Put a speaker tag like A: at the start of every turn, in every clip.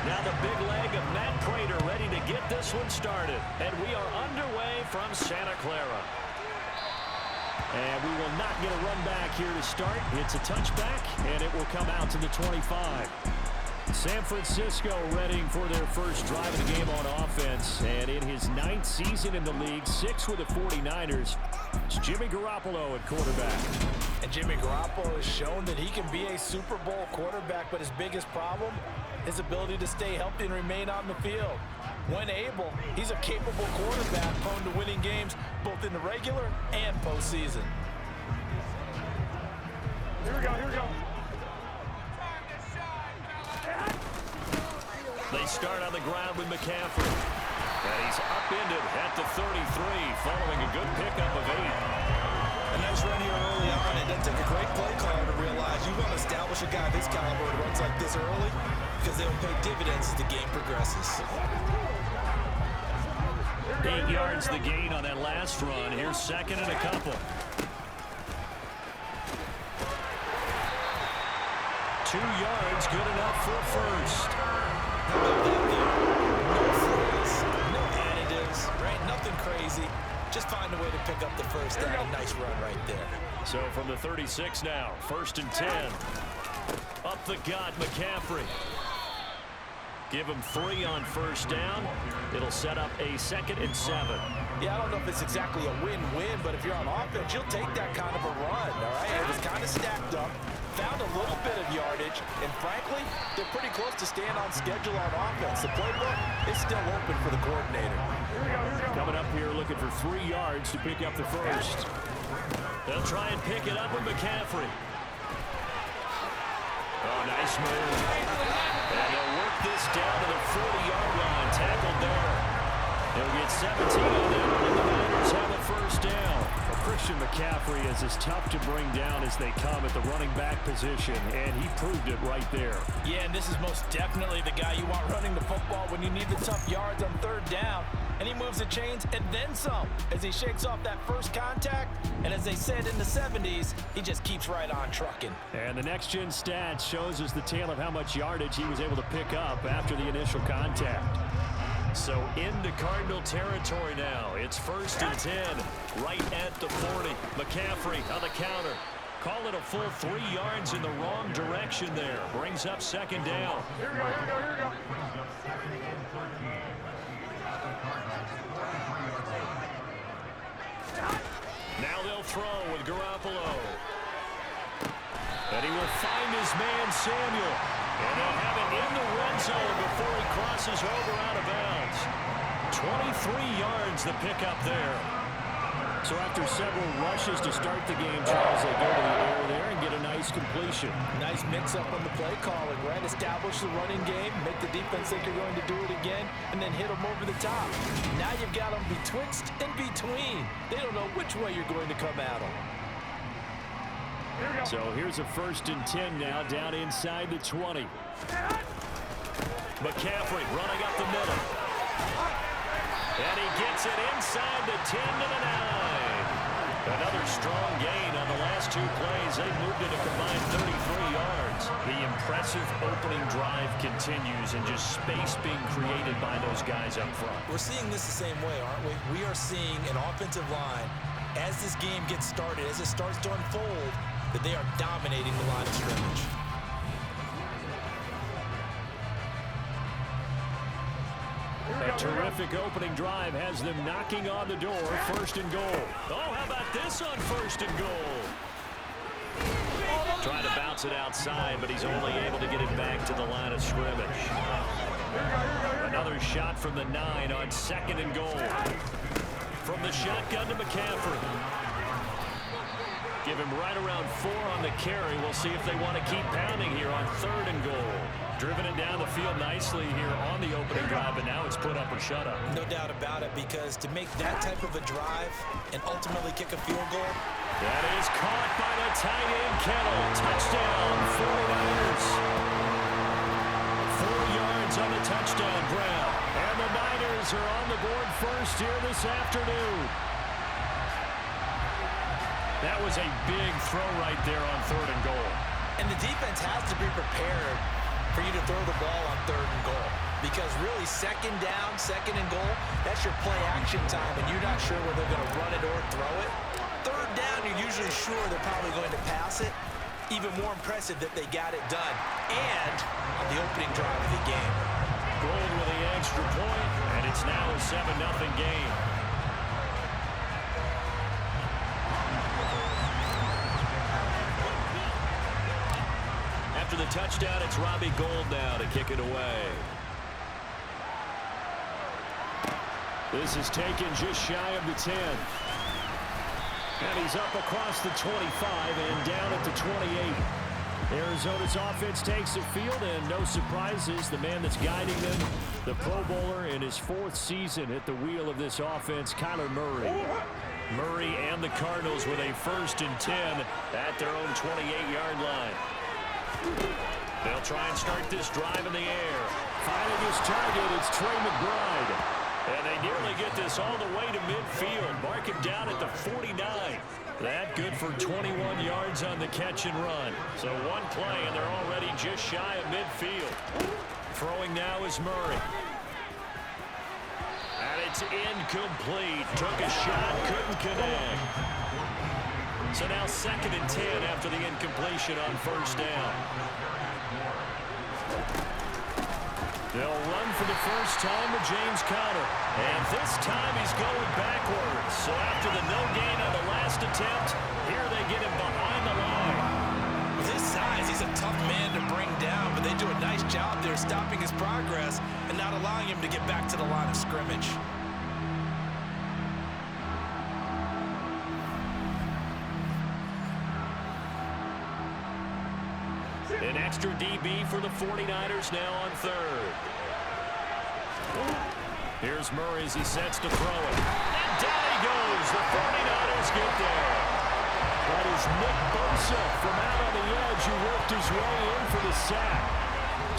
A: Now the big leg of Matt Prater ready to get this one started. And we are underway from Santa Clara. And we will not get a run back here to start. It's a touchback, and it will come out to the 25. San Francisco readying for their first drive of the game on offense. And in his 9th season in the league, 6 with the 49ers, it's Jimmy Garoppolo at quarterback.
B: And Jimmy Garoppolo has shown that he can be a Super Bowl quarterback, but his biggest problem, his ability to stay healthy and remain on the field. When able, he's a capable quarterback prone to winning games both in the regular and postseason.
C: Here we go.
A: They start on the ground with McCaffrey. And he's upended at the 33 following a good pickup of 8.
D: A nice run here early on. It doesn't take a great play caller to realize you want to establish a guy of his caliber who runs like this early because they'll pay dividends as the game progresses.
A: 8 yards the gain on that last run. Here's second and a couple. 2 yards, good enough for a first.
D: How about that there? No frills, no additives, right? Nothing crazy. Just find a way to pick up the first down. A nice run right there.
A: So from the 36 now, 1st and 10. Up the gut, McCaffrey. Give him 3 on 1st down. It'll set up a 2nd and 7.
B: Yeah, I don't know if it's exactly a win-win, but if you're on offense, you'll take that kind of a run, all right? It was kind of stacked up, found a little bit of yardage, and frankly, they're pretty close to staying on schedule on offense. The playbook is still open for the coordinator.
A: Coming up here looking for 3 yards to pick up the first. They'll try and pick it up with McCaffrey. Oh, nice move. And they'll work this down to the 40-yard line. Tackled there. They'll get 17 on them, and the Niners have a first down. Well, Christian McCaffrey is as tough to bring down as they come at the running back position, and he proved it right there.
B: Yeah, and this is most definitely the guy you want running the football when you need the tough yards on 3rd down. And he moves the chains and then some as he shakes off that first contact. And as they said in the 70s, he just keeps right on trucking.
A: And the next-gen stats shows us the tale of how much yardage he was able to pick up after the initial contact. So into Cardinal territory now. It's 1st and 10, right at the 40. McCaffrey on the counter. Call it a full 3 yards in the wrong direction there. Brings up 2nd down.
C: Here we go.
A: Now they'll throw with Garoppolo. And he will find his man Samuel. And they'll have it in the red zone before he crosses over out of bounds. 23 yards the pickup there. So after several rushes to start the game, Charles, they go to the air there and get a nice completion.
B: Nice mix-up on the play calling, right? Establish the running game, make the defense think you're going to do it again, and then hit them over the top. Now you've got them betwixt and between. They don't know which way you're going to come at them.
A: So here's a 1st and 10 now, down inside the 20. McCaffrey running up the middle. And he gets it inside the 10 to the 9. Another strong gain on the last 2 plays. They moved it a combined 33 yards. The impressive opening drive continues, and just space being created by those guys up front.
D: We're seeing this the same way, aren't we? We are seeing an offensive line, as this game gets started, as it starts to unfold, that they are dominating the line of scrimmage.
A: A terrific opening drive has them knocking on the door. 1st and goal. Oh, how about this on 1st and goal? Trying to bounce it outside, but he's only able to get it back to the line of scrimmage. Another shot from the 9 on 2nd and goal. From the shotgun to McCaffrey. Give him right around 4 on the carry. We'll see if they want to keep pounding here on 3rd and goal. Driven it down the field nicely here on the opening drive, and now it's put up or shut up.
D: No doubt about it, because to make that type of a drive and ultimately kick a field goal.
A: That is caught by the tight end, Kettle. Touchdown, 49ers. 4 yards on the touchdown, Brown. And the Niners are on the board first here this afternoon. That was a big throw right there on 3rd and goal.
D: And the defense has to be prepared for you to throw the ball on 3rd and goal.
B: because really second down, second and goal, that's your play action time, and you're not sure whether they're going to run it or throw it. Third down, you're usually sure they're probably going to pass it. Even more impressive that they got it done, and on the opening drive of the game.
A: Gold with the extra point, and it's now a 7-0 game. After the touchdown, it's Robbie Gould now to kick it away. This is taken just shy of the 10. And he's up across the 25 and down at the 28. Arizona's offense takes the field, and no surprises, the man that's guiding them, the Pro Bowler in his 4th season at the wheel of this offense, Kyler Murray. Murray and the Cardinals with a 1st and 10 at their own 28-yard line. They'll try and start this drive in the air. Finding his target, it's Trey McBride. And they nearly get this all the way to midfield. Mark him down at the 49. That good for 21 yards on the catch and run. So one play, and they're already just shy of midfield. Throwing now is Murray. And it's incomplete. Took a shot, couldn't connect. So now 2nd and 10 after the incompletion on 1st down. They'll run for the first time with James Conner. And this time he's going backwards. So after the no gain on the last attempt, here they get him behind the line.
B: With his size, he's a tough man to bring down, but they do a nice job there stopping his progress and not allowing him to get back to the line of scrimmage.
A: An extra DB for the 49ers now on 3rd. Here's Murray as he sets to throw it. And down he goes. The 49ers get there. That is Nick Bosa from out on the edge who worked his way in for the sack.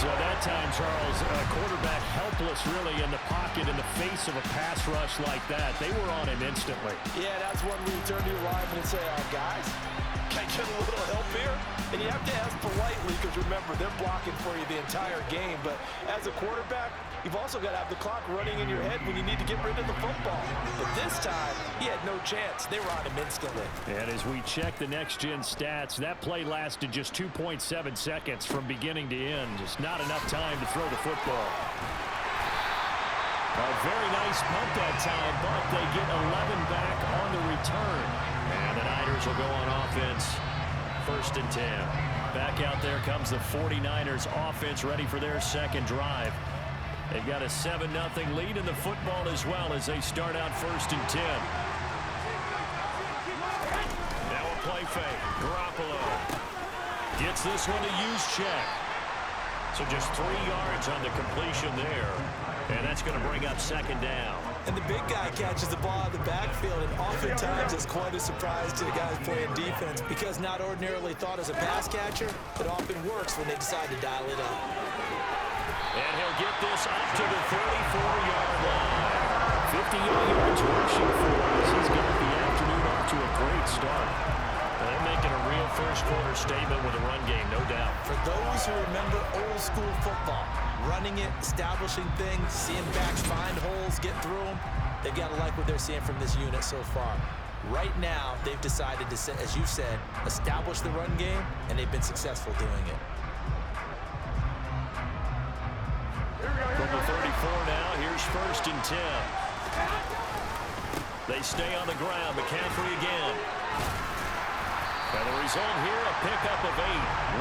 A: So that time, Charles, a quarterback helpless really in the pocket in the face of a pass rush like that. They were on him instantly.
B: Yeah, that's when we turn to your lineman and say, guys, can I get a little help here? And you have to ask politely because, remember, they're blocking for you the entire game. But as a quarterback, you've also got to have the clock running in your head when you need to get rid of the football. But this time, he had no chance. They were on him instantly.
A: And as we check the next-gen stats, that play lasted just 2.7 seconds from beginning to end. Just not enough time to throw the football. A very nice punt that time, but they get 11 back on the return. And the Niners will go on offense. 1st and 10. Back out there comes the 49ers offense ready for their 2nd drive. They've got a 7-0 lead in the football as well as they start out 1st and 10. Now a play fake. Garoppolo gets this one to use check. So just 3 yards on the completion there. And that's going to bring up 2nd down.
B: And the big guy catches the ball out of the backfield, and oftentimes it's quite a surprise to the guys playing defense because not ordinarily thought as a pass catcher, it often works when they decide to dial it up.
A: And he'll get this up to the 34-yard line. 58 yards rushing for us. He's got the afternoon off to a great start. They're making a real first-quarter statement with a run game, no doubt.
B: For those who remember old-school football, running it, establishing things, seeing backs find holes, get through them, they've got to like what they're seeing from this unit so far. Right now, they've decided to, as you said, establish the run game, and they've been successful doing it.
A: From the 34 now, here's 1st and 10. They stay on the ground. McCaffrey again. And the result here, a pickup of 8.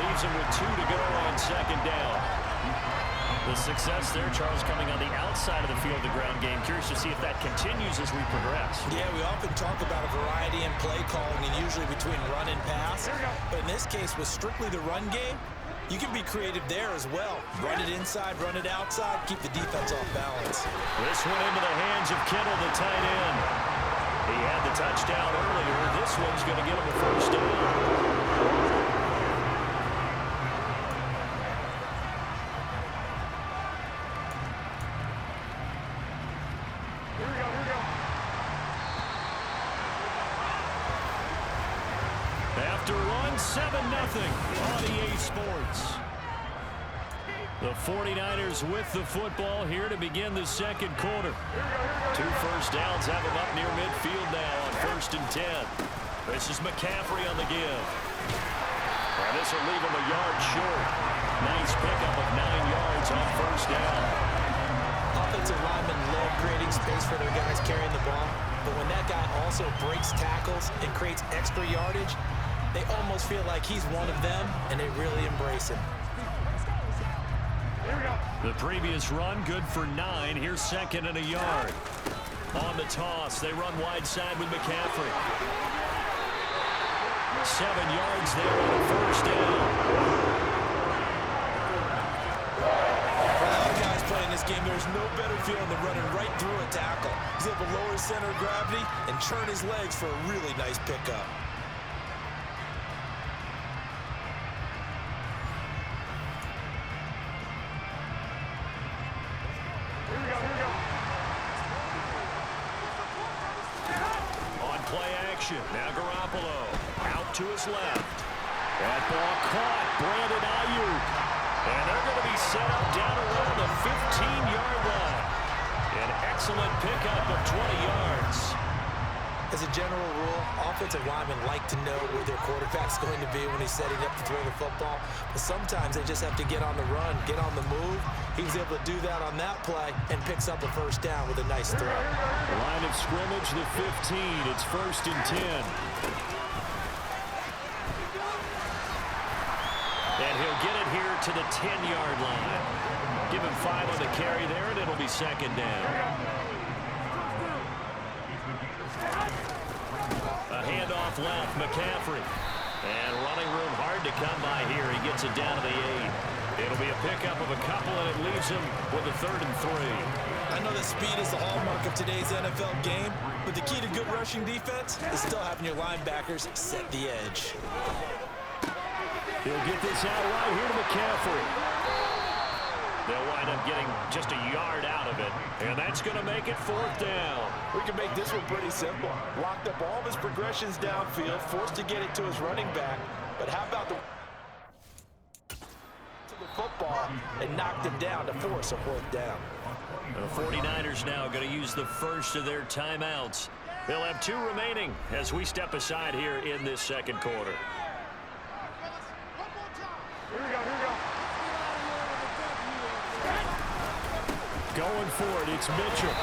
A: Leaves him with 2 to go on 2nd down. The success there, Charles, coming on the outside of the field, the ground game. Curious to see if that continues as we progress.
B: Yeah, we often talk about a variety in play calling and usually between run and pass. But in this case, with strictly the run game, you can be creative there as well. Run it inside, run it outside, keep the defense off balance.
A: This one into the hands of Kittle, the tight end. He had the touchdown earlier. This one's going to get him a 1st down. After one, 7-0 on EA Sports. The 49ers with the football here to begin the second quarter. 2 first downs have them up near midfield now on 1st and 10. This is McCaffrey on the give. And this will leave him a yard short. Nice pickup of 9 yards on 1st down.
D: Offensive linemen love creating space for their guys carrying the ball, but when that guy also breaks tackles and creates extra yardage, they almost feel like he's one of them, and they really embrace him.
A: The previous run good for 9. Here's 2nd and a yard. On the toss, they run wide side with McCaffrey. 7 yards there on the 1st down.
D: For a lot of guys playing this game, there's no better feeling than running right through a tackle. He's able to lower his center of gravity and churn his legs for a really nice pickup.
A: Now Garoppolo out to his left. That ball caught. Brandon Ayuk. And they're going to be set up down around the 15-yard line. An excellent pickup of 20 yards.
D: As a general rule, offensive linemen like to know where their quarterback's going to be when he's setting up to throw the football. But sometimes they just have to get on the run, get on the move. He was able to do that on that play and picks up a 1st down with a nice throw.
A: Line of scrimmage, the 15. It's 1st and 10. And he'll get it here to the 10-yard line. Give him 5 on the carry there, and it'll be 2nd down. A handoff left, McCaffrey. And running room hard to come by here. He gets it down to the 8. It'll be a pickup of a couple, and it leaves him with a 3rd and 3.
D: I know that speed is the hallmark of today's NFL game, but the key to good rushing defense is still having your linebackers set the edge.
A: He'll get this out right here to McCaffrey. They'll wind up getting just a yard out of it, and that's going to make it 4th down.
B: We can make this one pretty simple. Locked up all of his progressions downfield, forced to get it to his running back. But how about the football and knocked him down to force a 4th down?
A: The 49ers now going to use the first of their timeouts. They'll have 2 remaining as we step aside here in this second quarter.
C: Here we go, here we go.
A: Going for it, it's Mitchell.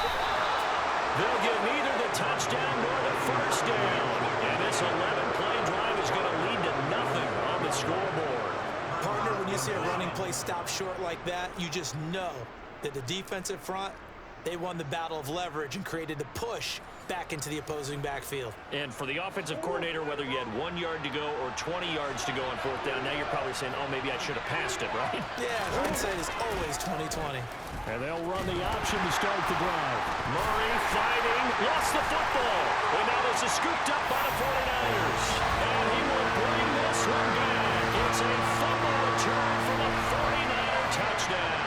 A: They'll get neither the touchdown nor the 1st down. And this 11-play drive is going to lead to nothing on the scoreboard.
D: Partner, when you see a running play stop short like that, you just know that the defensive front, they won the battle of leverage and created the push back into the opposing backfield.
A: And for the offensive coordinator, whether you had 1 yard to go or 20 yards to go on 4th down, now you're probably saying, oh, maybe I should have passed it, right?
D: Yeah, hindsight is always 20/20.
A: And they'll run the option to start the drive. Murray fighting, lost the football. And now this is scooped up by the 49ers. And he will bring this one back. It's a fumble return from a 49er touchdown.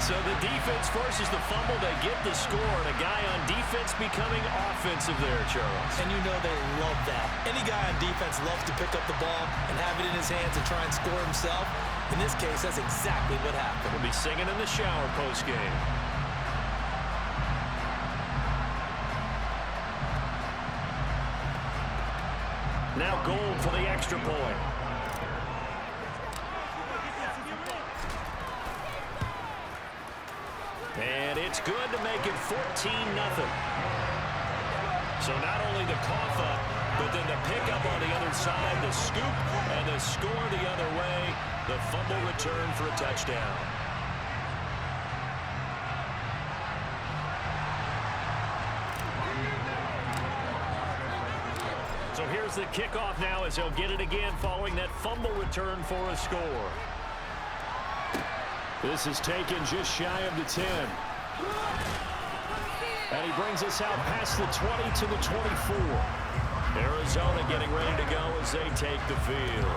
A: So the defense forces the fumble. They get the score, and a guy on defense becoming offensive there, Charles.
D: And you know they love that. Any guy on defense loves to pick up the ball and have it in his hands and try and score himself. In this case, that's exactly what happened.
A: We'll be singing in the shower post-game. Now Gold for the extra point. And it's good to make it 14-0. So not only the cough up, but then the pickup on the other side, the scoop, and the score the other way, the fumble return for a touchdown. So here's the kickoff now as he'll get it again following that fumble return for a score. This is taken just shy of the 10. And he brings us out past the 20 to the 24. Arizona getting ready to go as they take the field.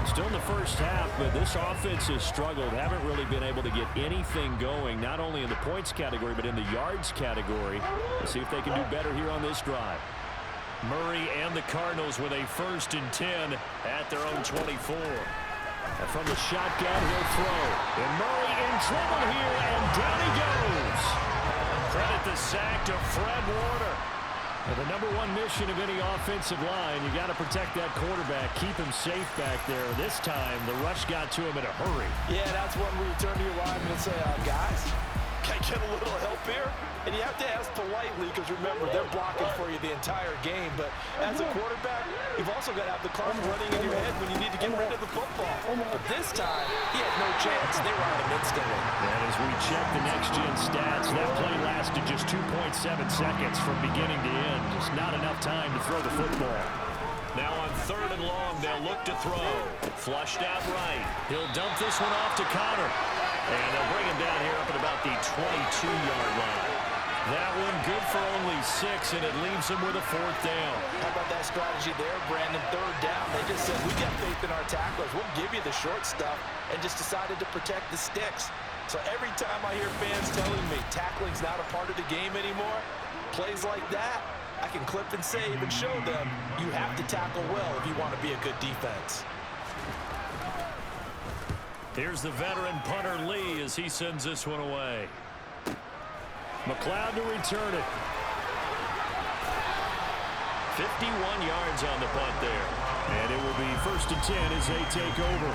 A: Still in the first half, but this offense has struggled. Haven't really been able to get anything going, not only in the points category, but in the yards category. Let's see if they can do better here on this drive. Murray and the Cardinals with a 1st and 10 at their own 24. And from the shotgun, he'll throw. And Murray in trouble here, and down he goes. Credit the sack to Fred Warner. And the number one mission of any offensive line, you got to protect that quarterback, keep him safe back there. This time, the rush got to him in a hurry.
B: Yeah, that's one where you turn to your lineman and say, guys, can I get a little help here? And you have to ask politely because, remember, they're blocking for you the entire game. But as a quarterback, you've also got to have the clock running in your head when you need to get rid of the football. But this time, he had no chance. They were on him instantly.
A: And as we check the next-gen stats, that play lasted just 2.7 seconds from beginning to end. Just not enough time to throw the football. Now on 3rd and long, they'll look to throw. Flushed out right. He'll dump this one off to Connor. And they'll bring him down here up at about the 22-yard line. That one good for only 6, and it leaves him with a 4th down.
B: How about that strategy there, Brandon? 3rd down. They just said, we got faith in our tacklers. We'll give you the short stuff, and just decided to protect the sticks. So every time I hear fans telling me tackling's not a part of the game anymore, plays like that, I can clip and save and show them you have to tackle well if you want to be a good defense.
A: Here's the veteran punter Lee as he sends this one away. McLeod to return it. 51 yards on the punt there. And it will be 1st and 10 as they take over.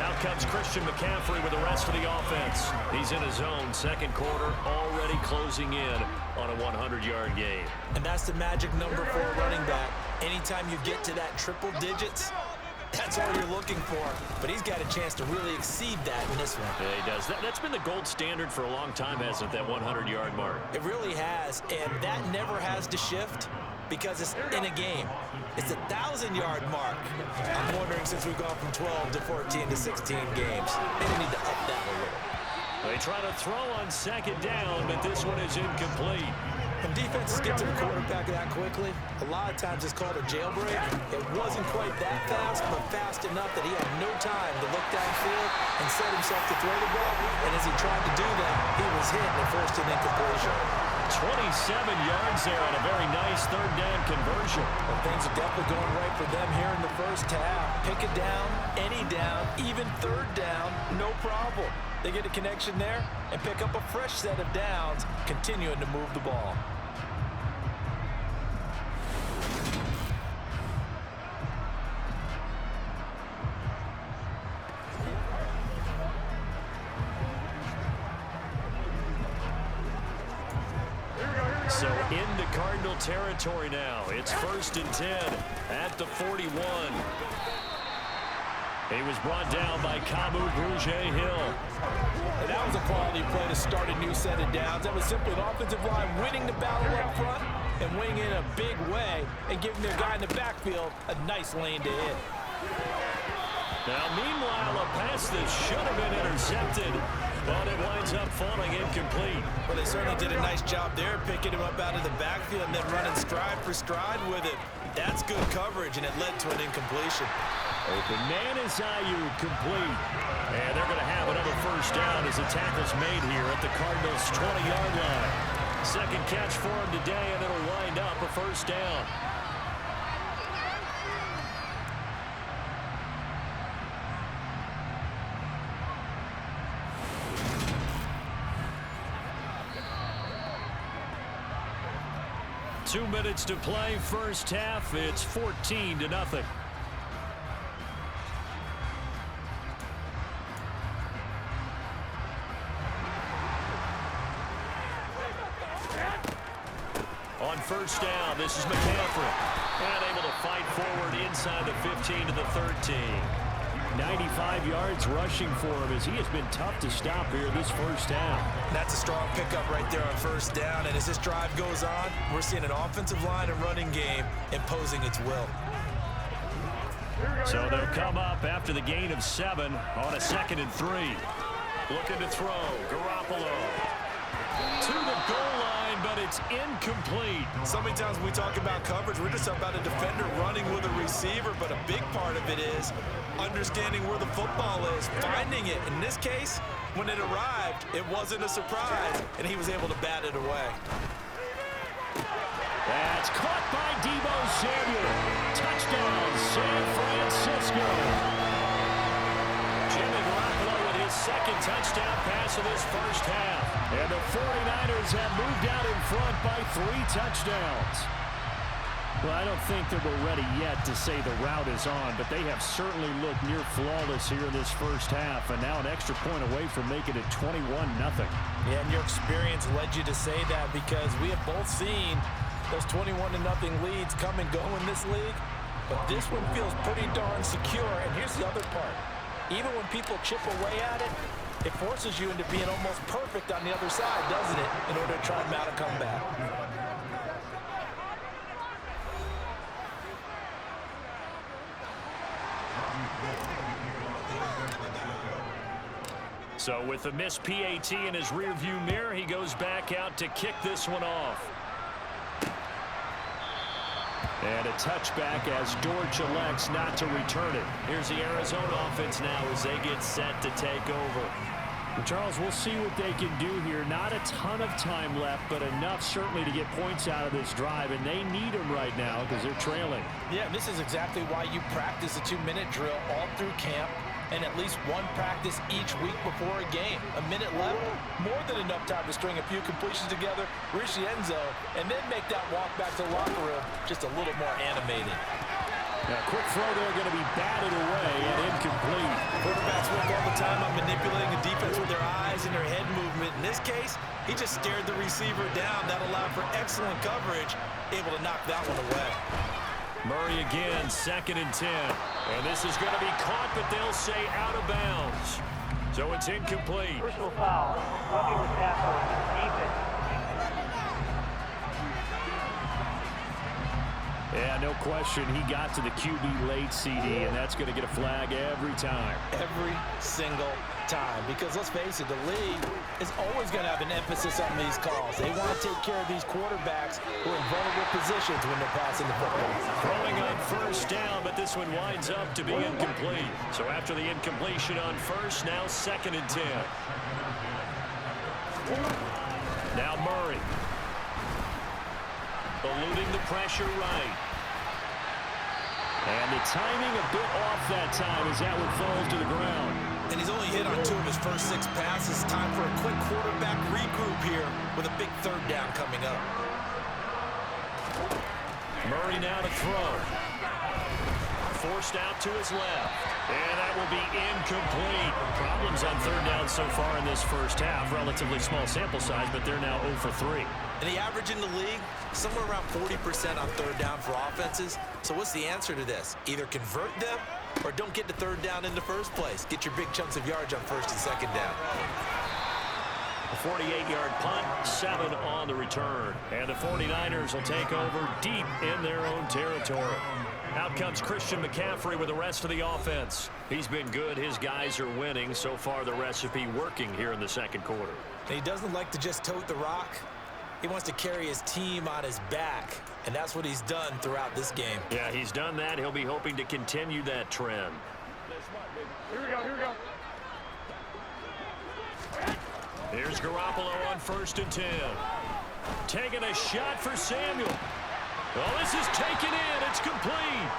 A: Out comes Christian McCaffrey with the rest of the offense. He's in his own 2nd quarter, already closing in on a 100-yard game.
D: And that's the magic number for a running back. Anytime you get to that triple digits, that's all you're looking for. But he's got a chance to really exceed that in this one.
A: Yeah, he does. That's been the gold standard for a long time, hasn't it, that 100-yard mark?
D: It really has, and that never has to shift because it's in a game. It's a 1,000-yard mark. I'm wondering, since we've gone from 12 to 14 to 16 games, maybe we need to up that a little.
A: They try to throw on 2nd down, but this one is incomplete.
D: When defenses get to the quarterback that quickly, a lot of times it's called a jailbreak. It wasn't quite that fast, but fast enough that he had no time to look downfield and set himself to throw the ball. And as he tried to do that, he was hit in the 1st and incompletion.
A: 27 yards there on a very nice 3rd down conversion.
B: Well, things are definitely going right for them here in the 1st half. Pick it down, any down, even 3rd down, no problem. They get a connection there and pick up a fresh set of downs, continuing to move the ball.
A: So into Cardinal territory now. It's 1st and 10 at the 41. He was brought down by Kamu Grugier-Hill.
B: And that was a quality play to start a new set of downs. That was simply an offensive line winning the battle up front and winning in a big way and giving their guy in the backfield a nice lane to hit.
A: Now, meanwhile, a pass that should have been intercepted, but it winds up falling incomplete.
B: Well, they certainly did a nice job there, picking him up out of the backfield and then running stride for stride with it. That's good coverage, and it led to an incompletion.
A: Open man is Ayuk, complete. And they're going to have another 1st down as the tackle's made here at the Cardinals' 20-yard line. 2nd catch for him today, and it'll wind up a 1st down. Two minutes to play, 1st half. It's 14-0. On 1st down, this is McCaffrey. And able to fight forward inside the 15 to the 13. 95 yards rushing for him as he has been tough to stop here this 1st half.
D: That's a strong pickup right there on 1st down. And as this drive goes on, we're seeing an offensive line and running game imposing its will.
A: So they'll come up after the gain of 7 on a 2nd and 3. Looking to throw. Garoppolo to the goal line, but it's incomplete.
B: So many times when we talk about coverage, we're just about a defender running with a receiver, but a big part of it is understanding where the football is, finding it. In this case, when it arrived, it wasn't a surprise, and he was able to bat it away.
A: That's caught by Deebo Samuel. Touchdown, San Francisco. his second touchdown pass of this first half. And the 49ers have moved out in front by 3 touchdowns. Well, I don't think that we're ready yet to say the route is on, but they have certainly looked near flawless here in this first half, and now an extra point away from making it 21-0.
B: Yeah, and your experience led you to say that, because we have both seen those 21-0 leads come and go in this league, but this one feels pretty darn secure. And here's the other part. Even when people chip away at it, it forces you into being almost perfect on the other side, doesn't it, in order to try and mount a comeback.
A: So with a missed PAT in his rearview mirror, he goes back out to kick this one off. And a touchback as Dortch elects not to return it. Here's the Arizona offense now as they get set to take over. Well, Charles, we'll see what they can do here. Not a ton of time left, but enough certainly to get points out of this drive, and they need them right now because they're trailing.
B: Yeah, this is exactly why you practice a 2-minute drill all through camp, and at least one practice each week before a game. A minute left, more than enough time to string a few completions together, reach the end zone, and then make that walk back to the locker room just a little more animated.
A: Now, quick throw there, going to be batted away and incomplete.
B: Quarterbacks work all the time on manipulating the defense with their eyes and their head movement. In this case, he just stared the receiver down. That allowed for excellent coverage, able to knock that one away.
A: Murray again, 2nd and 10. And this is going to be caught, but they'll say out of bounds. So it's incomplete.
C: Personal foul. Roughing the tackle. Defense.
A: Yeah, no question. He got to the QB late, CD, and that's going to get a flag every time.
B: Every single time. Because let's face it, the league is always going to have an emphasis on these calls. They want to take care of these quarterbacks who are in vulnerable positions when they're passing the football.
A: Throwing on first down, but this one winds up to be incomplete. So after the incompletion on first, now 2nd and 10. Now Murray. Eluding the pressure right. And the timing a bit off that time as that one falls to the ground.
D: And he's only hit on 2 of his first 6 passes. Time for a quick quarterback regroup here with a big 3rd down coming up.
A: Murray now to throw. Forced out to his left. And that will be incomplete. Problems on 3rd down so far in this first half. Relatively small sample size, but they're now 0 for 3.
D: And the average in the league, somewhere around 40% on 3rd down for offenses. So what's the answer to this? Either convert them or don't get to 3rd down in the first place. Get your big chunks of yards on 1st and 2nd down.
A: A 48-yard punt, 7 on the return. And the 49ers will take over deep in their own territory. Out comes Christian McCaffrey with the rest of the offense. He's been good. His guys are winning. So far, the recipe working here in the 2nd quarter.
D: And he doesn't like to just tote the rock. He wants to carry his team on his back, and that's what he's done throughout this game.
A: Yeah, he's done that. He'll be hoping to continue that trend.
C: Here we go, here we go.
A: Here's Garoppolo on 1st and 10. Taking a shot for Samuel. Well, this is taken in. It's complete.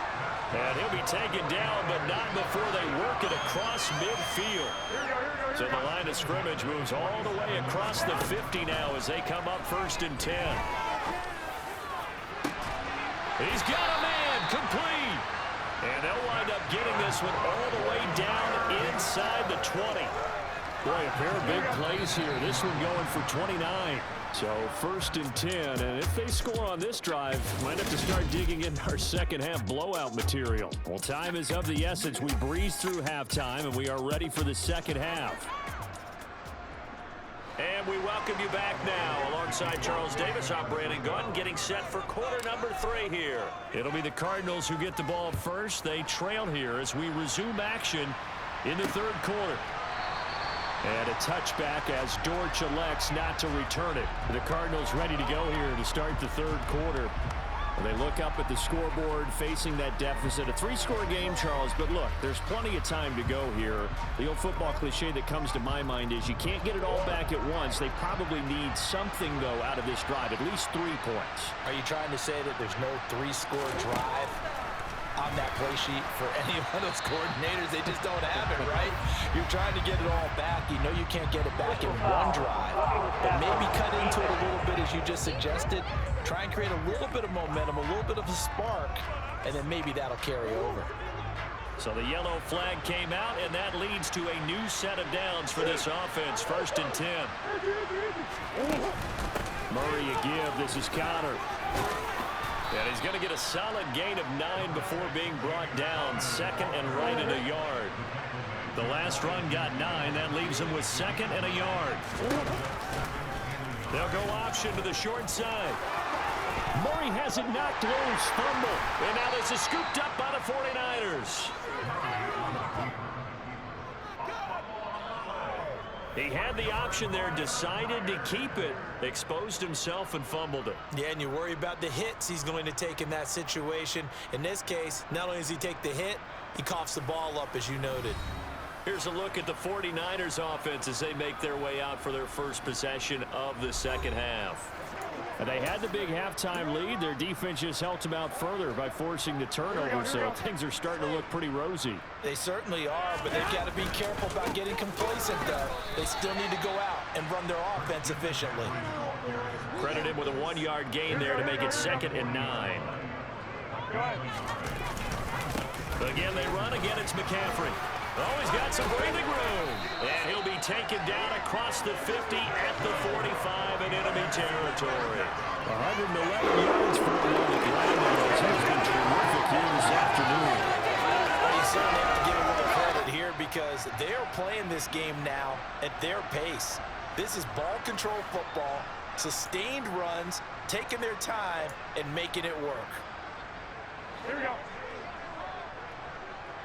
A: And he'll be taken down, but not before they work it across midfield. So the line of scrimmage moves all the way across the 50 now as they come up 1st and 10. He's got a man, complete. And they'll wind up getting this one all the way down inside the 20. Boy, a pair of big plays here. This one going for 29. So 1st and 10, and if they score on this drive, might have to start digging in our second half blowout material. Well, time is of the essence. We breeze through halftime, and we are ready for the second half. And we welcome you back now. Alongside Charles Davis, I'm Brandon Gaunt, getting set for quarter number 3 here. It'll be the Cardinals who get the ball first. They trail here as we resume action in the 3rd quarter. And a touchback as Dortch elects not to return it. The Cardinals ready to go here to start the 3rd quarter. And they look up at the scoreboard facing that deficit. A 3-score game, Charles, but look, there's plenty of time to go here. The old football cliche that comes to my mind is you can't get it all back at once. They probably need something, though, out of this drive, at least 3 points.
B: Are you trying to say that there's no 3-score drive? on that play sheet for any of those coordinators. They just don't have it, right? You're trying to get it all back. You know you can't get it back in one drive. But maybe cut into it a little bit as you just suggested. Try and create a little bit of momentum, a little bit of a spark, and then maybe that'll carry over.
A: So the yellow flag came out, and that leads to a new set of downs for this offense. 1st and 10. Murray a give. This is Connor. And he's going to get a solid gain of 9 before being brought down. 2nd and right at a yard. The last run got 9. That leaves him with 2nd and a yard. They'll go option to the short side. Murray has it knocked loose. Fumble. And now this is scooped up by the 49ers. He had the option there, decided to keep it, exposed himself and fumbled it.
D: Yeah, and you worry about the hits he's going to take in that situation. In this case, not only does he take the hit, he coughs the ball up, as you noted.
A: Here's a look at the 49ers offense as they make their way out for their first possession of the second half. And they had the big halftime lead. Their defense just helped them out further by forcing the turnover, so things are starting to look pretty rosy.
B: They certainly are, but they've got to be careful about getting complacent, though. They still need to go out and run their offense efficiently.
A: Credit him with a 1-yard gain there to make it 2nd and 9. Again, they run. Again, it's McCaffrey. Oh, he's got some breathing room. And he'll be taken down across the 50 at the 45 in enemy territory. 111 yards for him on the ground. He's been terrific here this afternoon.
B: Well, you certainly have to give him a little credit here because they are playing this game now at their pace. This is ball control football, sustained runs, taking their time, and making it work.
C: Here we go.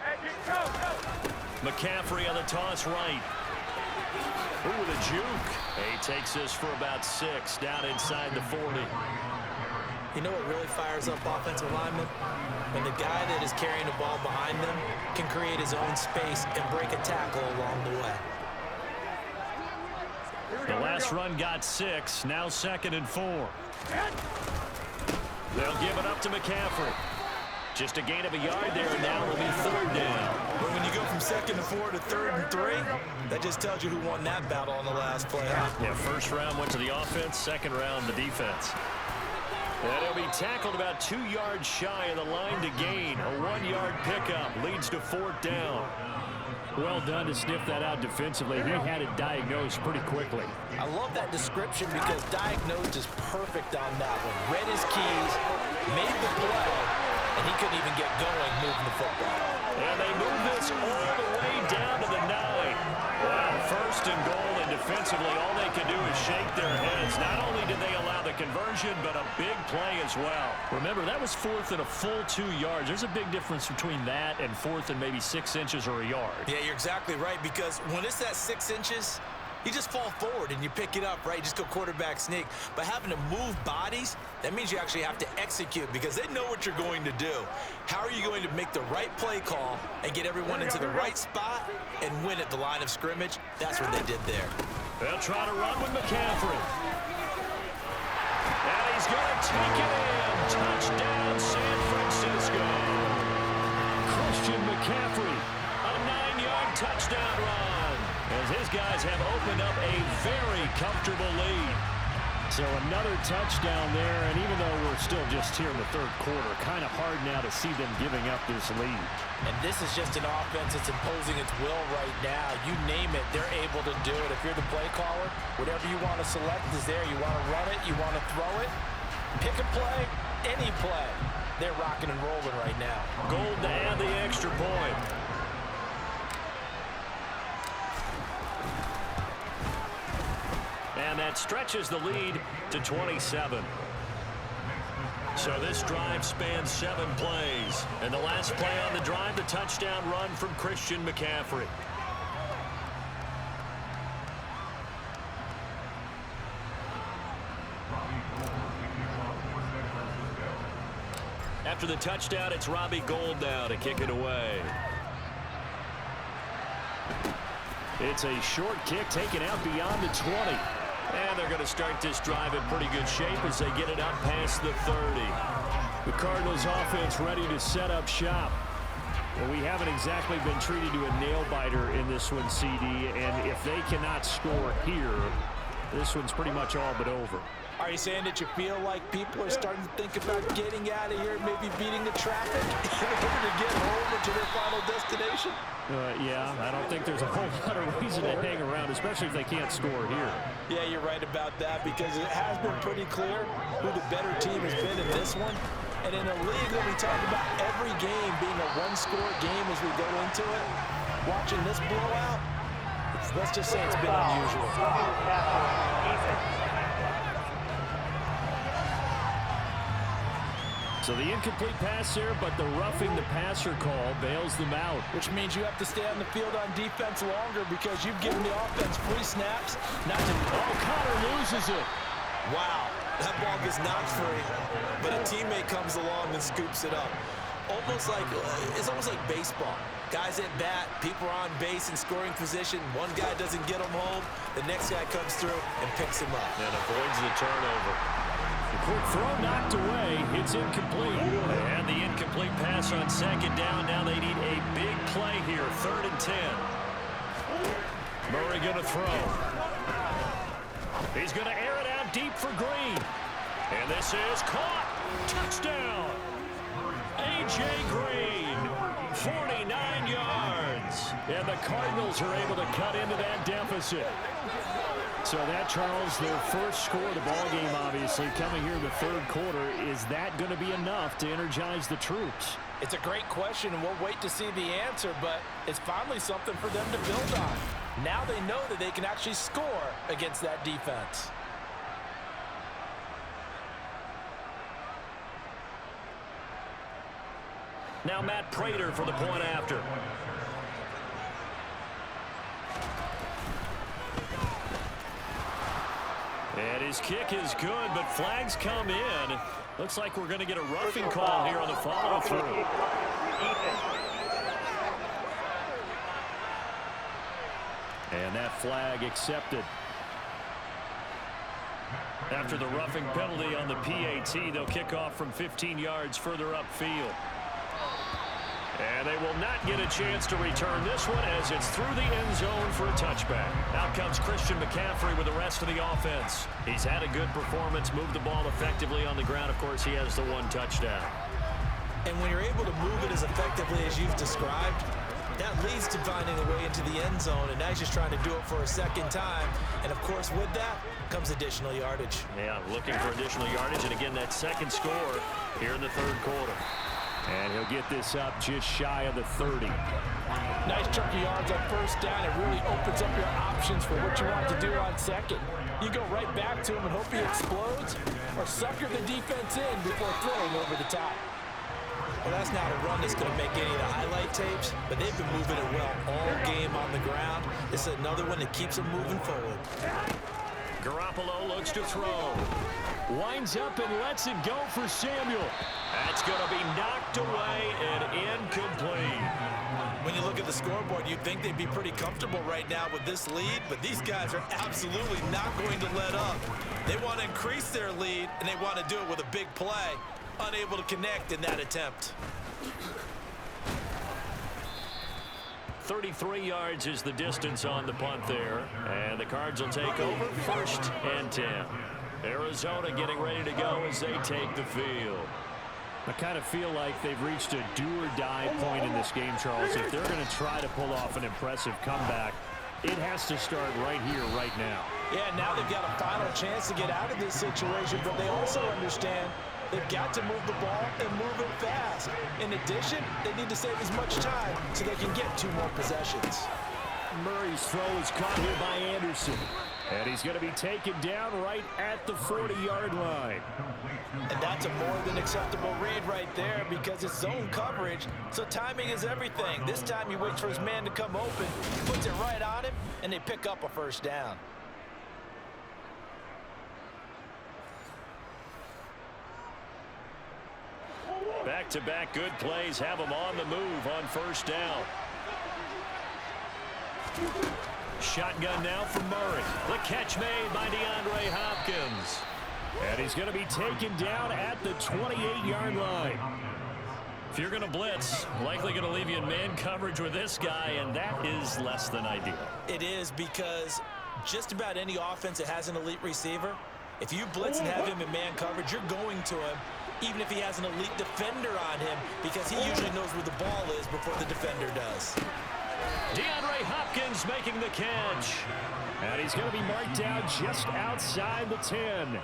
C: Hey, go, go.
A: McCaffrey on the toss right. Ooh, with a juke. He takes this for about 6 down inside the 40.
D: You know what really fires up offensive linemen? When the guy that is carrying the ball behind them can create his own space and break a tackle along the way.
A: The last run got 6. Now 2nd and 4. They'll give it up to McCaffrey. Just a gain of a yard there, and now it'll be 3rd down.
D: But when you go from 2nd and 4 to 3rd and 3, that just tells you who won that battle on the last play.
A: Yeah, 1st round went to the offense, 2nd round the defense. And he'll be tackled about 2 yards shy of the line to gain. A 1-yard pickup leads to 4th down. Well done to sniff that out defensively. He had it diagnosed pretty quickly.
B: I love that description because diagnosed is perfect on that one. Read his keys, made the play, and he couldn't even get going moving the football.
A: And they move this all the way down to the 9. Well, 1st and goal, and defensively, all they can do is shake their heads. Not only did they allow the conversion, but a big play as well. Remember, that was 4th and a full 2 yards. There's a big difference between that and 4th and maybe 6 inches or a yard.
D: Yeah, you're exactly right, because when it's that 6 inches, you just fall forward and you pick it up, right? You just go quarterback sneak. But having to move bodies, that means you actually have to execute because they know what you're going to do. How are you going to make the right play call and get everyone into the right spot and win at the line of scrimmage? That's what they did there.
A: They'll try to run with McCaffrey. And he's going to take it in. Touchdown, San Francisco. Christian McCaffrey, a 9-yard touchdown run, as his guys have opened up a very comfortable lead. So another touchdown there, and even though we're still just here in the 3rd quarter, kind of hard now to see them giving up this lead.
B: And this is just an offense that's imposing its will right now. You name it, they're able to do it. If you're the play caller, whatever you want to select is there. You want to run it, you want to throw it, pick a play, any play. They're rocking and rolling right now.
A: Gold to add the extra point. And that stretches the lead to 27. So this drive spans 7 plays. And the last play on the drive, the touchdown run from Christian McCaffrey. After the touchdown, it's Robbie Gould now to kick it away. It's a short kick taken out beyond the 20. And they're going to start this drive in pretty good shape as they get it up past the 30. The Cardinals offense ready to set up shop. Well, we haven't exactly been treated to a nail-biter in this one, CD, and if they cannot score here, this one's pretty much all but over.
D: Are you saying that you feel like people are starting to think about getting out of here, maybe beating the traffic in order to get home or to their final destination?
A: Yeah, I don't think there's a whole lot of reason to hang around, especially if they can't score here.
D: Yeah, you're right about that, because it has been pretty clear who the better team has been in this one. And in a league that we talk about every game being a one-score game as we go into it, watching this blowout, let's just say it's been unusual.
A: So the incomplete pass there, but the roughing the passer call bails them out.
D: Which means you have to stay on the field on defense longer because you've given the offense free snaps.
A: Connor loses it.
D: Wow, that ball gets knocked free, but a teammate comes along and scoops it up. It's almost like baseball. Guys at bat, people are on base in scoring position. One guy doesn't get him home, the next guy comes through and picks him up.
A: And avoids the turnover. The quick throw knocked away. It's incomplete. And the incomplete pass on second down. Now they need a big play here. 3rd and 10. Murray going to throw. He's going to air it out deep for Green. And this is caught. Touchdown. A.J. Green. 49 yards. And the Cardinals are able to cut into that deficit. So that, Charles, their first score of the ballgame, obviously, coming here in the 3rd quarter. Is that going to be enough to energize the troops?
B: It's a great question, and we'll wait to see the answer, but it's finally something for them to build on. Now they know that they can actually score against that defense.
A: Now Matt Prater for the point after. And his kick is good, but flags come in. Looks like we're going to get a roughing call here on the follow-through. And that flag accepted. After the roughing penalty on the PAT, they'll kick off from 15 yards further upfield. And they will not get a chance to return this one as it's through the end zone for a touchback. Out comes Christian McCaffrey with the rest of the offense. He's had a good performance, moved the ball effectively on the ground. Of course, he has the 1 touchdown.
D: And when you're able to move it as effectively as you've described, that leads to finding a way into the end zone, and now he's just trying to do it for a second time. And, of course, with that comes additional yardage.
A: Yeah, looking for additional yardage, and again, that second score here in the 3rd quarter. And he'll get this up just shy of the 30.
B: Nice chunk of yards on 1st down. It really opens up your options for what you want to do on 2nd. You go right back to him and hope he explodes, or sucker the defense in before throwing over the top.
D: Well, that's not a run that's going to make any of the highlight tapes, but they've been moving it well all game on the ground. This is another one that keeps them moving forward.
A: Garoppolo looks to throw. Winds up and lets it go for Samuel. That's going to be knocked away and incomplete.
D: When you look at the scoreboard, you'd think they'd be pretty comfortable right now with this lead, but these guys are absolutely not going to let up. They want to increase their lead, and they want to do it with a big play. Unable to connect in that attempt.
A: 33 yards is the distance on the punt there. And the Cards will take over 1st and 10. Arizona getting ready to go as they take the field. I kind of feel like they've reached a do-or-die point in this game, Charles. If they're going to try to pull off an impressive comeback, it has to start right here, right now.
B: Yeah, now they've got a final chance to get out of this situation, but they also understand they've got to move the ball and move it fast. In addition, they need to save as much time so they can get 2 more possessions.
A: Murray's throw is caught here by Anderson. And he's going to be taken down right at the 40-yard line.
B: And that's a more than acceptable read right there because it's zone coverage, so timing is everything. This time he waits for his man to come open, puts it right on him, and they pick up a 1st down.
A: Back-to-back good plays have him on the move on 1st down. Shotgun now for Murray. The catch made by DeAndre Hopkins. And he's going to be taken down at the 28-yard line. If you're going to blitz, likely going to leave you in man coverage with this guy, and that is less than ideal.
D: It is, because just about any offense that has an elite receiver, if you blitz and have him in man coverage, you're going to him, even if he has an elite defender on him, because he usually knows where the ball is before the defender does.
A: DeAndre Hopkins making the catch. And he's going to be marked down just outside the 10.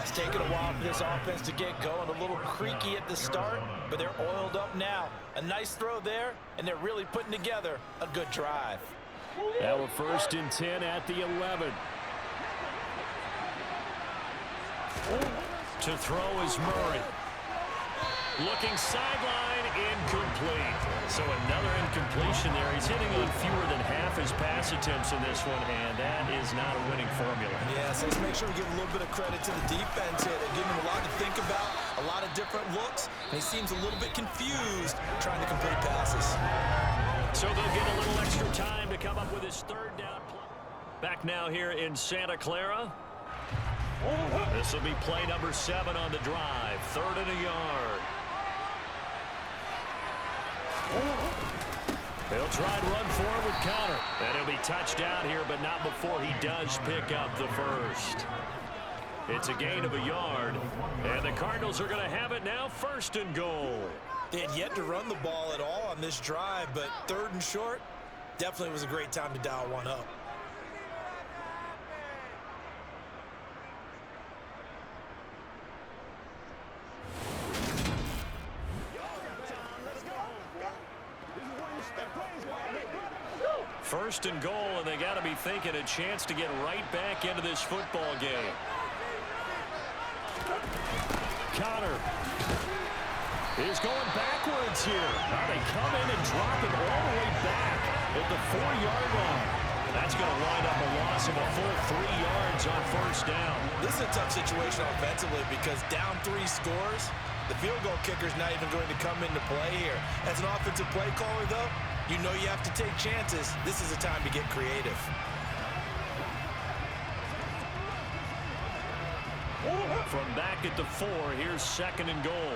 B: It's taken a while for this offense to get going. A little creaky at the start, but they're oiled up now. A nice throw there, and they're really putting together a good drive.
A: Now we're 1st and 10 at the 11. To throw is Murray. Looking sideline, incomplete. So another incompletion there. He's hitting on fewer than half his pass attempts in this one, and that is not a winning formula.
D: Yeah, so let's make sure we give a little bit of credit to the defense here. They're giving him a lot to think about, a lot of different looks, and he seems a little bit confused trying to complete passes.
A: So they'll get a little extra time to come up with his 3rd down play. Back now here in Santa Clara. This will be play number 7 on the drive. 3rd and a yard. He'll try and run forward with Connor. And he'll be touched down here, but not before he does pick up the first. It's a gain of a yard. And the Cardinals are going to have it now, 1st and goal.
D: They had yet to run the ball at all on this drive, but 3rd and short, definitely was a great time to dial one up.
A: First and goal, and they got to be thinking a chance to get right back into this football game. Connor is going backwards here. Now they come in and drop it all the way back at the 4-yard line. That's going to wind up a loss of a full 3 yards on 1st down.
D: This is a tough situation offensively because down 3 scores, the field goal kicker's not even going to come into play here. As an offensive play caller, though, you know you have to take chances. This is a time to get creative.
A: From back at the 4, here's 2nd and goal.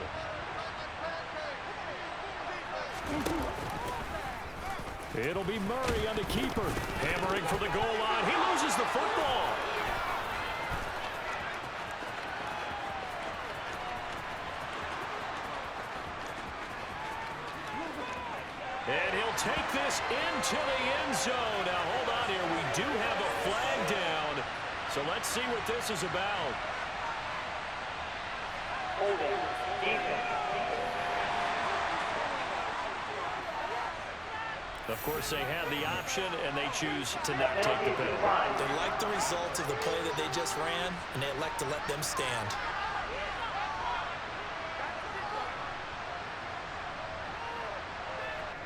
A: It'll be Murray on the keeper. Hammering for the goal line. He loses the football. And he'll take this into the end zone. Now, hold on here. We do have a flag down. So let's see what this is about.
C: Holding. Defense.
A: Of course, they have the option, and they choose to not take the penalty.
D: They like the results of the play that they just ran, and they elect to let them stand.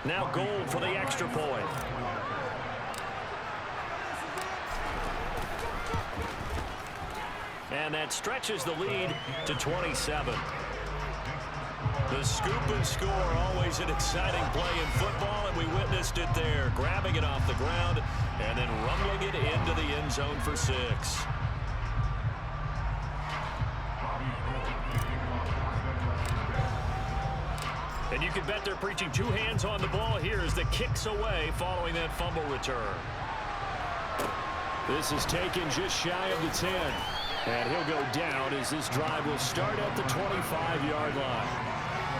A: Now Gold for the extra point. And that stretches the lead to 27. The scoop and score, always an exciting play in football, and we witnessed it there, grabbing it off the ground and then rumbling it into the end zone for 6. And you can bet they're preaching 2 hands on the ball here as the kick's away following that fumble return. This is taken just shy of the 10. And he'll go down as this drive will start at the 25-yard line.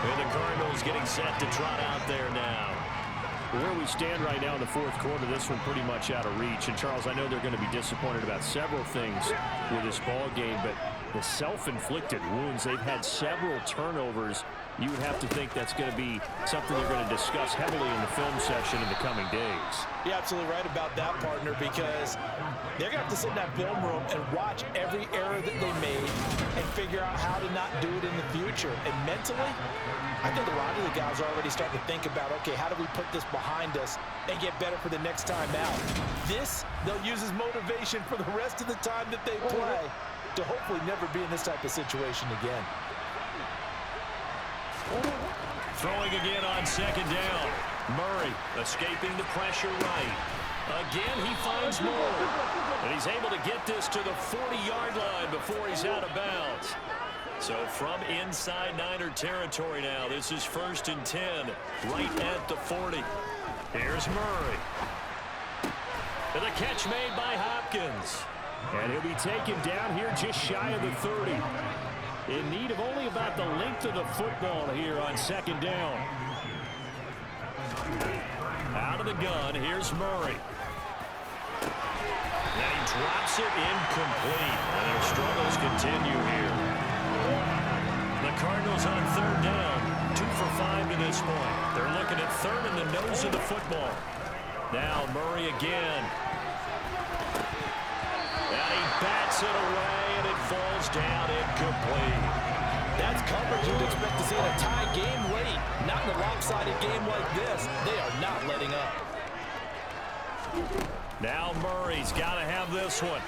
A: And the Cardinals getting set to trot out there now. Where we stand right now in the 4th quarter, this one pretty much out of reach. And, Charles, I know they're going to be disappointed about several things with this ball game, but the self-inflicted wounds, they've had several turnovers. You would have to think that's going to be something they're going to discuss heavily in the film session in the coming days.
B: You're absolutely right about that, partner, because they're going to have to sit in that film room and watch every error that they made and figure out how to not do it in the future. And mentally, I think a lot of the guys are already starting to think about, okay, how do we put this behind us and get better for the next time out? This, they'll use as motivation for the rest of the time that they play to hopefully never be in this type of situation again.
A: Throwing again on 2nd down. Murray escaping the pressure right. Again, he finds more. And he's able to get this to the 40-yard line before he's out of bounds. So from inside Niner territory now, this is 1st and 10, right at the 40. Here's Murray. And the catch made by Hopkins. And he'll be taken down here just shy of the 30. In need of only about the length of the football here on 2nd down. Out of the gun, here's Murray. And he drops it incomplete. And their struggles continue here. The Cardinals on 3rd down. 2 for 5 to this point. They're looking at 3rd in the nose of the football. Now Murray again. And he bats it away, and it falls down incomplete.
B: That's coverage you'd expect to see in a tie game late. Not in a lopsided game like this. They are not letting up.
A: Now Murray's got to have this one.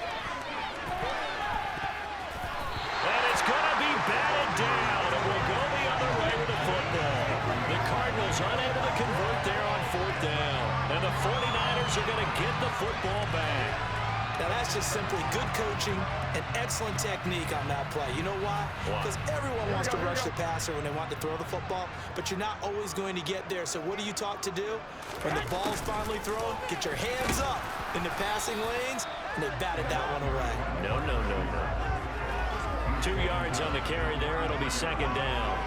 A: And it's going to be batted down. It will go the other way with the football. The Cardinals unable to convert there on 4th down. And the 49ers are going to get the football back.
D: Now, that's just simply good coaching and excellent technique on that play. You know why? Because everyone wants to rush the passer when they want to throw the football, but you're not always going to get there. So what are you taught to do? When the ball's finally thrown, get your hands up in the passing lanes, and they batted that one away.
A: No. 2 yards on the carry there. It'll be 2nd down.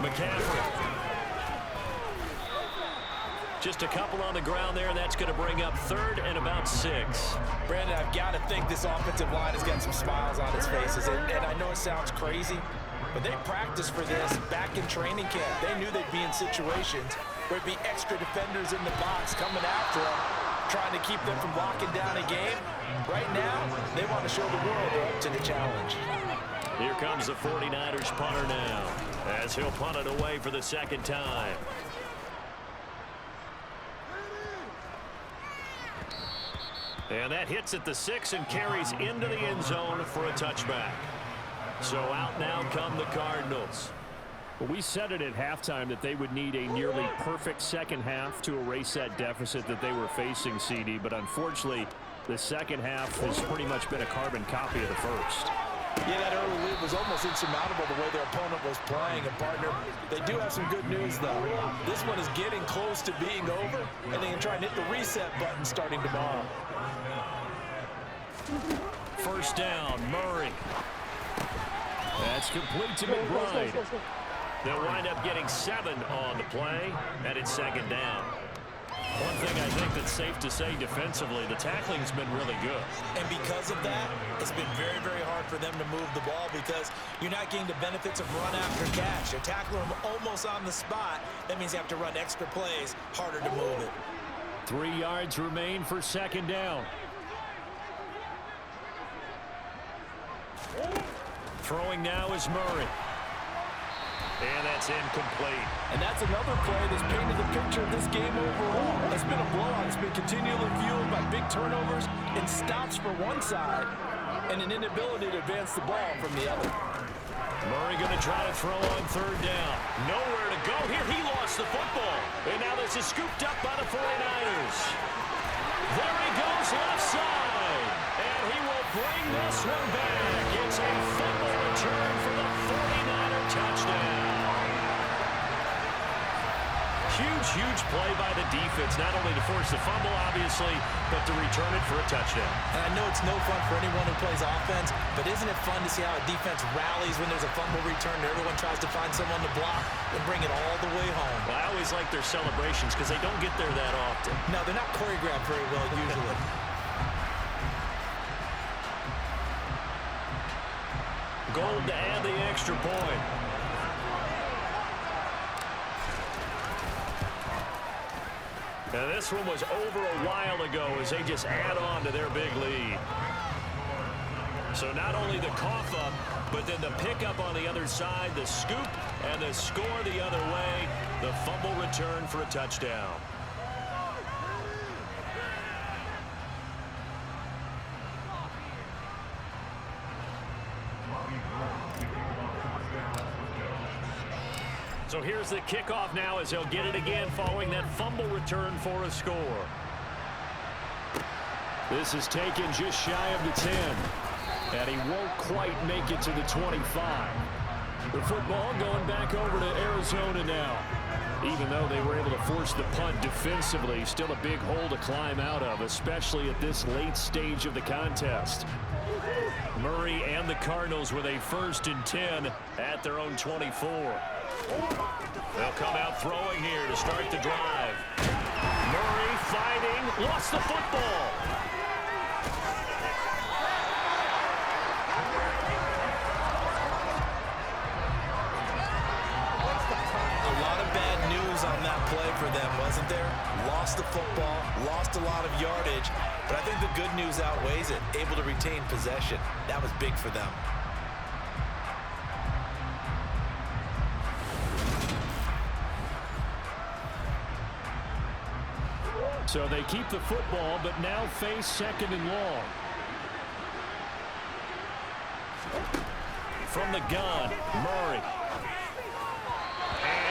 A: McCaffrey. Just a couple on the ground there, and that's going to bring up 3rd and about 6.
B: Brandon, I've got to think this offensive line has got some smiles on its faces. And I know it sounds crazy, but they practiced for this back in training camp. They knew they'd be in situations where there'd be extra defenders in the box coming after them, trying to keep them from locking down a game. Right now, they want to show the world they're up to the challenge.
A: Here comes the 49ers punter now, as he'll punt it away for the 2nd time. And that hits at the 6 and carries into the end zone for a touchback. So out now come the Cardinals.
E: Well, we said it at halftime that they would need a nearly perfect second half to erase that deficit that they were facing, CD. But unfortunately, the second half has pretty much been a carbon copy of the first.
B: Yeah, that early lead was almost insurmountable the way their opponent was playing. And, partner, they do have some good news, though. This one is getting close to being over, and they can try and hit the reset button starting tomorrow.
A: 1st down, Murray.
E: That's complete to McBride.
A: They'll wind up getting 7 on the play, and it's 2nd down. One thing I think that's safe to say defensively, the tackling's been really good.
D: And because of that, it's been very, very hard for them to move the ball because you're not getting the benefits of run after catch. You're tackling them almost on the spot. That means you have to run extra plays, harder to move it.
E: 3 yards remain for 2nd down.
A: Throwing now is Murray. And that's incomplete.
B: And that's another play that's painted the picture of this game overall. It's been a blowout. It's been continually fueled by big turnovers and stops for one side and an inability to advance the ball from the other.
A: Murray going to try to throw on 3rd down. Nowhere to go here. He lost the football. And now this is scooped up by the 49ers. There he goes left side. And he will bring this one back. It's a fumble return for the 49er touchdown. Huge play by the defense, not only to force the fumble, obviously, but to return it for a touchdown.
D: And I know it's no fun for anyone who plays offense, but isn't it fun to see how a defense rallies when there's a fumble return and everyone tries to find someone to block and bring it all the way home?
A: Well, I always like their celebrations because they don't get there that often.
D: No, they're not choreographed very well usually.
A: Gold to add the extra point. Now this one was over a while ago as they just add on to their big lead. So not only the cough up, but then the pickup on the other side, the scoop, and the score the other way. The fumble return for a touchdown. So here's the kickoff now as he'll get it again following that fumble return for a score. This is taken just shy of the 10. And he won't quite make it to the 25. The football going back over to Arizona now. Even though they were able to force the punt defensively, still a big hole to climb out of, especially at this late stage of the contest. Murray and the Cardinals with a 1st and 10 at their own 24. They'll come out throwing here to start the drive. Murray fighting, lost the football.
D: On that play for them, wasn't there? Lost the football, lost a lot of yardage, but I think the good news outweighs it. Able to retain possession. That was big for them.
E: So they keep the football, but now face 2nd and long. From the gun, Murray.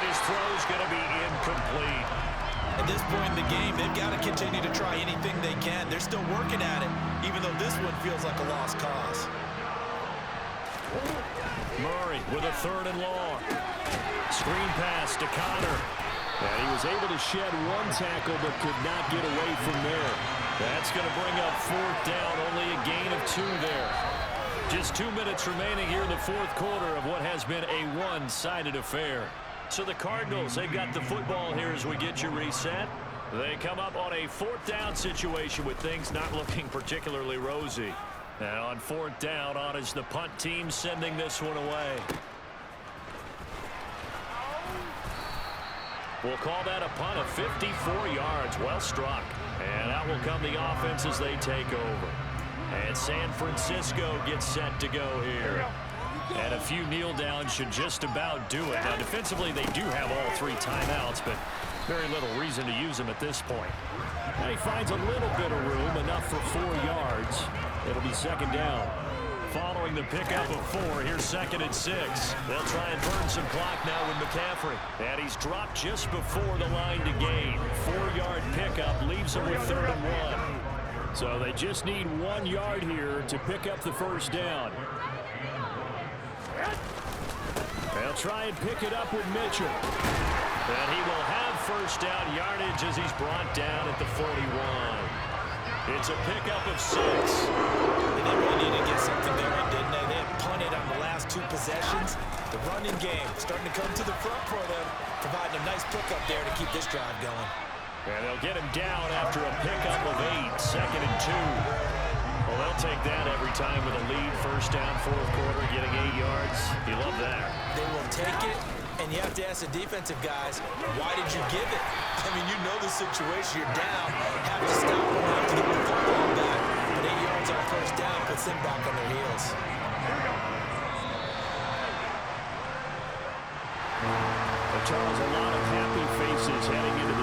E: His throw's going to be incomplete.
D: At this point in the game, they've got to continue to try anything they can. They're still working at it, even though this one feels like a lost cause.
E: Murray with a 3rd and long. Screen pass to Connor. And he was able to shed one tackle but could not get away from there. That's going to bring up 4th down, only a gain of 2 there. Just 2 minutes remaining here in the 4th quarter of what has been a one-sided affair. So the Cardinals, they've got the football here as we get you reset. They come up on a 4th down situation with things not looking particularly rosy. Now on 4th down, on is the punt team sending this one away. We'll call that a punt of 54 yards. Well struck. And out will come the offense as they take over. And San Francisco gets set to go here. And a few kneel downs should just about do it. Now, defensively, they do have all 3 timeouts, but very little reason to use them at this point. And he finds a little bit of room, enough for 4 yards. It'll be 2nd down. Following the pickup of 4, here's 2nd and 6. They'll try and burn some clock now with McCaffrey. And he's dropped just before the line to gain. 4-yard pickup leaves him with 3rd and 1. So they just need 1 yard here to pick up the 1st down. They'll try and pick it up with Mitchell. And he will have 1st down yardage as he's brought down at the 41. It's a pickup of 6.
D: And they really needed to get something there, didn't they? They had punted on the last 2 possessions. The running game starting to come to the front for them, providing a nice pickup there to keep this drive going.
E: And they'll get him down after a pickup of 8, 2nd and 2. Well, they'll take that every time with a lead. 1st down, 4th quarter, getting 8 yards. You love that.
D: They will take it, and you have to ask the defensive guys, why did you give it? I mean, you know the situation. You're down, have to stop them, have to get the football back. But 8 yards on 1st down puts them back on their heels.
E: Charles, a lot of happy faces heading into the